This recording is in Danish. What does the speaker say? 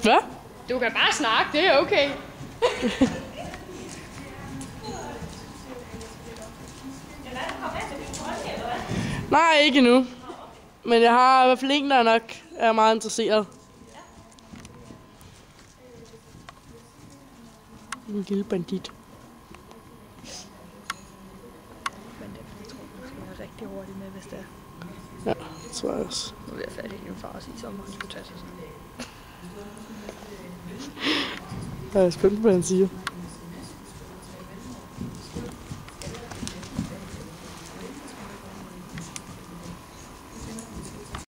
Hvad? Du kan bare snakke, det er okay. Nej, ikke endnu. Men jeg har i hvert fald en, der nok er meget interesseret. En lille bandit. Men jeg tror, man skal være rigtig hurtig med, hvis det er. Ja, det tror jeg også. Nu vil jeg fat i din far og sige, så om han skulle tage sig sådan. Jeg er spændt på, hvad han siger.